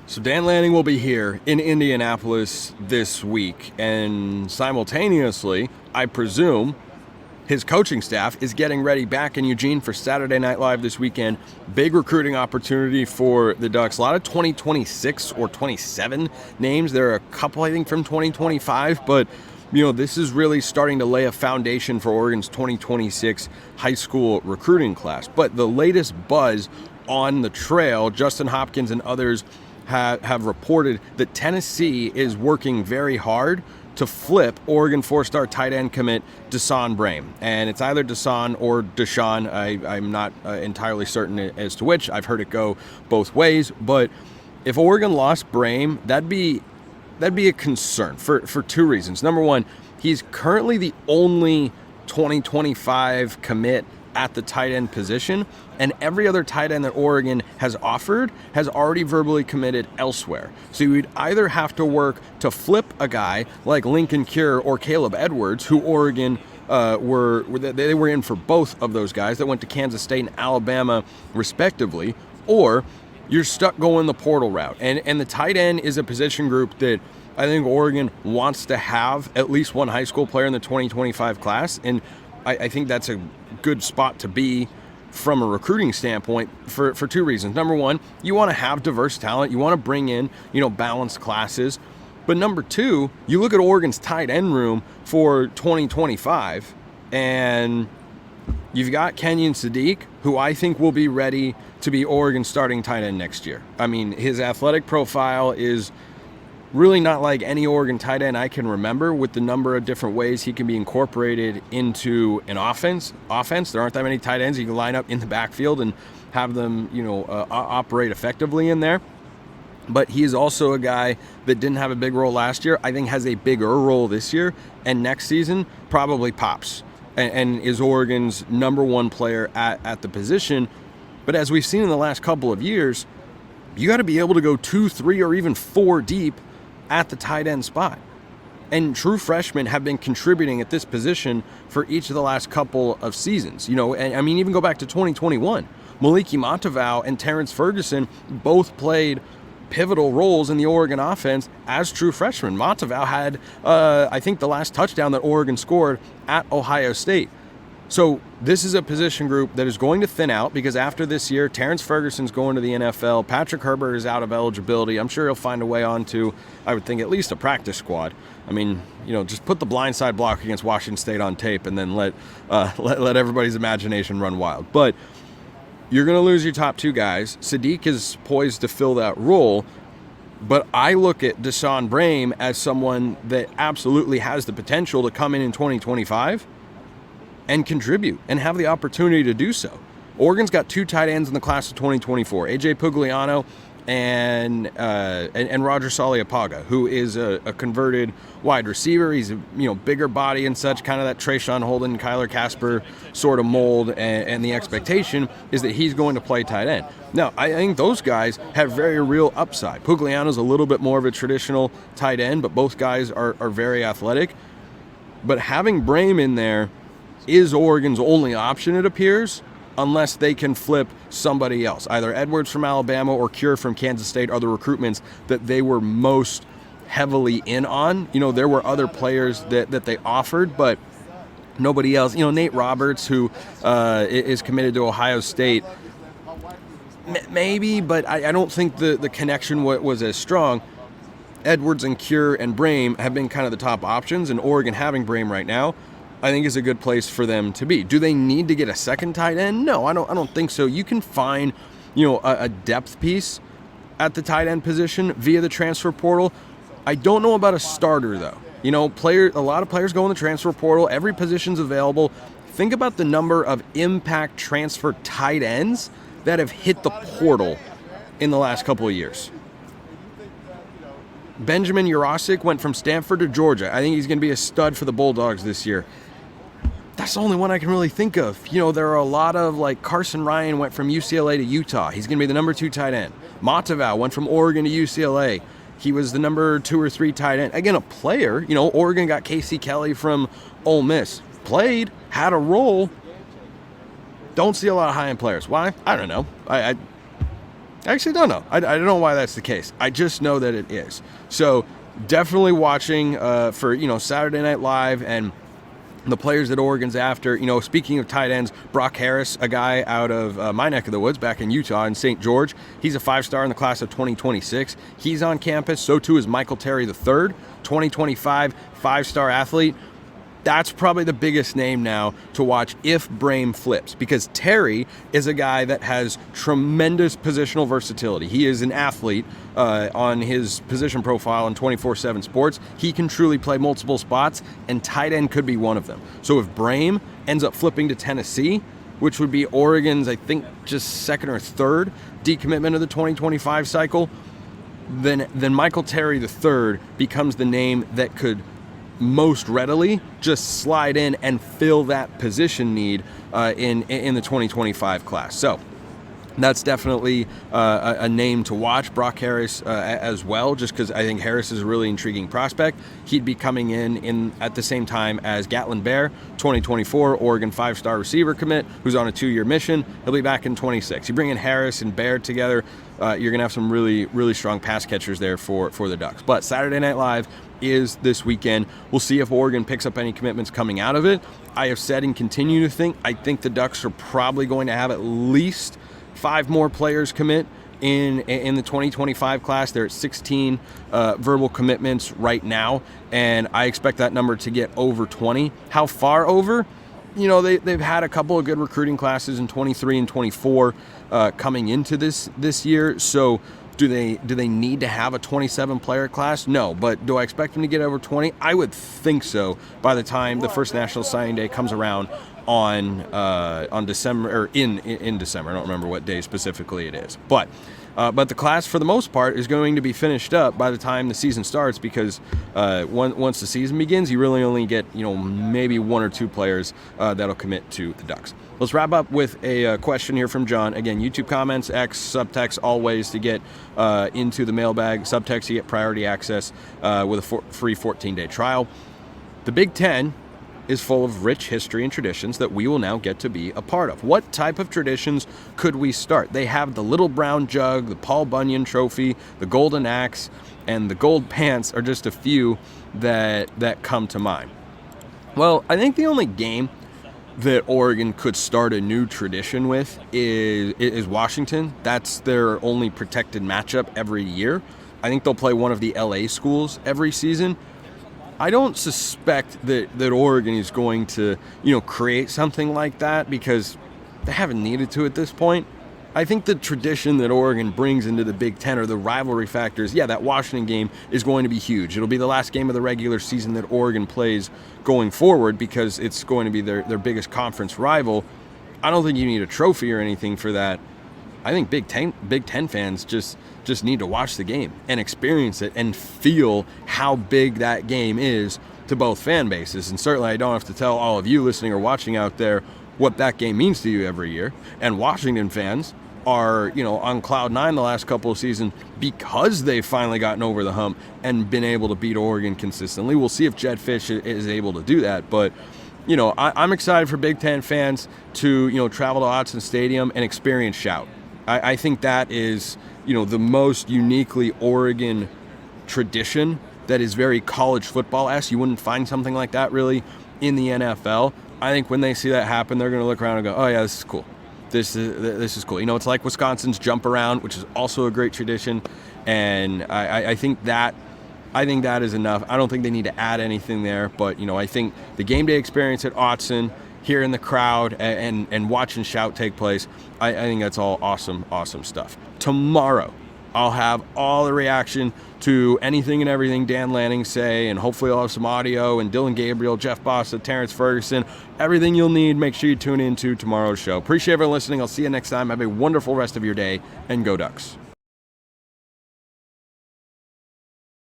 So Dan Lanning will be here in Indianapolis this week, and simultaneously, I presume, his coaching staff is getting ready back in Eugene for Saturday Night Live this weekend. Big recruiting opportunity for the Ducks. A lot of 2026 or 27 names. There are a couple, I think, from 2025, but this is really starting to lay a foundation for Oregon's 2026 high school recruiting class. But the latest buzz on the trail, Justin Hopkins and others have reported that Tennessee is working very hard to flip Oregon four-star tight end commit Da'Saahn Brame. And it's either Da'Saahn or Deshaun. I'm not entirely certain as to which. I've heard it go both ways. But if Oregon lost Brame, that'd be a concern for two reasons. Number one, he's currently the only 2025 commit at the tight end position, and every other tight end that Oregon has offered has already verbally committed elsewhere. So you would either have to work to flip a guy like Lincoln Cure or Caleb Edwards, who Oregon they were in for both of those guys that went to Kansas State and Alabama respectively, or you're stuck going the portal route. And the tight end is a position group that I think Oregon wants to have at least one high school player in the 2025 class, and I think that's a good spot to be from a recruiting standpoint for two reasons. Number one, you want to have diverse talent. You want to bring in, balanced classes. But number two, you look at Oregon's tight end room for 2025, and you've got Kenyon Sadiq, who I think will be ready to be Oregon's starting tight end next year. I mean, his athletic profile is really not like any Oregon tight end I can remember, with the number of different ways he can be incorporated into an offense. There aren't that many tight ends you can line up in the backfield and have them, operate effectively in there. But he is also a guy that didn't have a big role last year. I think has a bigger role this year, and next season probably pops and is Oregon's number one player at the position. But as we've seen in the last couple of years, you got to be able to go 2, 3, or even 4 deep at the tight end spot. And true freshmen have been contributing at this position for each of the last couple of seasons. And I mean, even go back to 2021. Maliki Montavau and Terrence Ferguson both played pivotal roles in the Oregon offense as true freshmen. Montavau had, I think, the last touchdown that Oregon scored at Ohio State. So this is a position group that is going to thin out, because after this year, Terrence Ferguson's going to the NFL. Patrick Herbert is out of eligibility. I'm sure he'll find a way onto, I would think, at least a practice squad. I mean, just put the blindside block against Washington State on tape and then let everybody's imagination run wild. But you're going to lose your top two guys. Sadiq is poised to fill that role. But I look at Da'Saahn Brame as someone that absolutely has the potential to come in 2025 and contribute and have the opportunity to do so. Oregon's got 2 tight ends in the class of 2024, AJ Pugliano and Roger Saliapaga, who is a converted wide receiver. He's a bigger body and such, kind of that Trayshawn Holden, Kyler Casper sort of mold, and the expectation is that he's going to play tight end. Now, I think those guys have very real upside. Pugliano's a little bit more of a traditional tight end, but both guys are very athletic. But having Brame in there is Oregon's only option, it appears, unless they can flip somebody else. Either Edwards from Alabama or Cure from Kansas State are the recruitments that they were most heavily in on. There were other players that they offered, but nobody else. Nate Roberts, who is committed to Ohio State, maybe, but I don't think the connection was as strong. Edwards and Cure and Brame have been kind of the top options, and Oregon having Brame right now, I think, is a good place for them to be. Do they need to get a second tight end? No, I don't think so. You can find, a depth piece at the tight end position via the transfer portal. I don't know about a starter, though. A lot of players go in the transfer portal. Every position's available. Think about the number of impact transfer tight ends that have hit the portal in the last couple of years. Benjamin Jurasic went from Stanford to Georgia. I think he's going to be a stud for the Bulldogs this year. That's the only one I can really think of. There are a lot of, like, Carson Ryan went from UCLA to Utah. He's going to be the number 2 tight end. Montavau went from Oregon to UCLA. He was the number 2 or 3 tight end. Again, a player. Oregon got Casey Kelly from Ole Miss. Played, had a role. Don't see a lot of high-end players. Why? I don't know. I actually don't know. I don't know why that's the case. I just know that it is. So definitely watching for, Saturday Night Live and the players that Oregon's after. Speaking of tight ends, Brock Harris, a guy out of my neck of the woods back in Utah in St. George. He's a 5-star in the class of 2026. He's on campus. So too is Michael Terry III, 2025 5-star athlete. That's probably the biggest name now to watch if Brame flips, because Terry is a guy that has tremendous positional versatility. He is an athlete on his position profile in 24/7 Sports. He can truly play multiple spots, and tight end could be one of them. So if Brame ends up flipping to Tennessee, which would be Oregon's, I think, just second or third decommitment of the 2025 cycle, then Michael Terry III becomes the name that could most readily just slide in and fill that position need in the 2025 class. So that's definitely a name to watch. Brock Harris as well, just because I think Harris is a really intriguing prospect. He'd be coming in at the same time as Gatlin Bair, 2024 Oregon 5-star receiver commit, who's on a 2-year mission. He'll be back in 26. You bring in Harris and Bair together, you're going to have some really, really strong pass catchers there for the Ducks. But Saturday Night Live is this weekend. We'll see if Oregon picks up any commitments coming out of it. I have said and continue to think, I think the Ducks are probably going to have at least 5 more players commit in the 2025 class. They're at 16 verbal commitments right now, and I expect that number to get over 20. How far over? They've had a couple of good recruiting classes in 23 and 24 coming into this year. So do they need to have a 27-player class? No, but do I expect them to get over 20? I would think so by the time the first National Signing Day comes around on December, or in December. I don't remember what day specifically it is, but the class for the most part is going to be finished up by the time the season starts, because once the season begins, you really only get maybe 1 or 2 players that'll commit to the Ducks. Let's wrap up with a question here from John. Again, YouTube comments, X, subtext, all ways to get into the mailbag. Subtext, you get priority access with a free 14-day trial. The Big Ten is full of rich history and traditions that we will now get to be a part of. What type of traditions could we start? They have the Little Brown Jug, the Paul Bunyan Trophy, the Golden Axe, and the Gold Pants are just a few that come to mind. Well, I think the only game that Oregon could start a new tradition with is Washington. That's their only protected matchup every year. I think they'll play one of the LA schools every season. I don't suspect that Oregon is going to, create something like that, because they haven't needed to at this point. I think the tradition that Oregon brings into the Big Ten, or the rivalry factors, that Washington game is going to be huge. It'll be the last game of the regular season that Oregon plays going forward, because it's going to be their biggest conference rival. I don't think you need a trophy or anything for that. I think Big Ten fans just need to watch the game and experience it and feel how big that game is to both fan bases. And certainly I don't have to tell all of you listening or watching out there what that game means to you every year. And Washington fans are, on cloud 9 the last couple of seasons because they've finally gotten over the hump and been able to beat Oregon consistently. We'll see if Jedd Fisch is able to do that, but I'm excited for Big Ten fans to, travel to Autzen Stadium and experience Shout. I think that is, the most uniquely Oregon tradition that is very college football-esque. You wouldn't find something like that really in the NFL. I think when they see that happen, they're going to look around and go, oh yeah, this is cool. This is cool. It's like Wisconsin's jump around, which is also a great tradition. And I think that is enough. I don't think they need to add anything there, but I think the game day experience at Autzen, hearing the crowd and watching Shout take place, I think that's all awesome stuff. Tomorrow, I'll have all the reaction to anything and everything Dan Lanning say, and hopefully I'll have some audio, and Dylan Gabriel, Jeff Bossa, Terrence Ferguson, everything you'll need. Make sure you tune in to tomorrow's show. Appreciate everyone listening. I'll see you next time. Have a wonderful rest of your day, and go Ducks.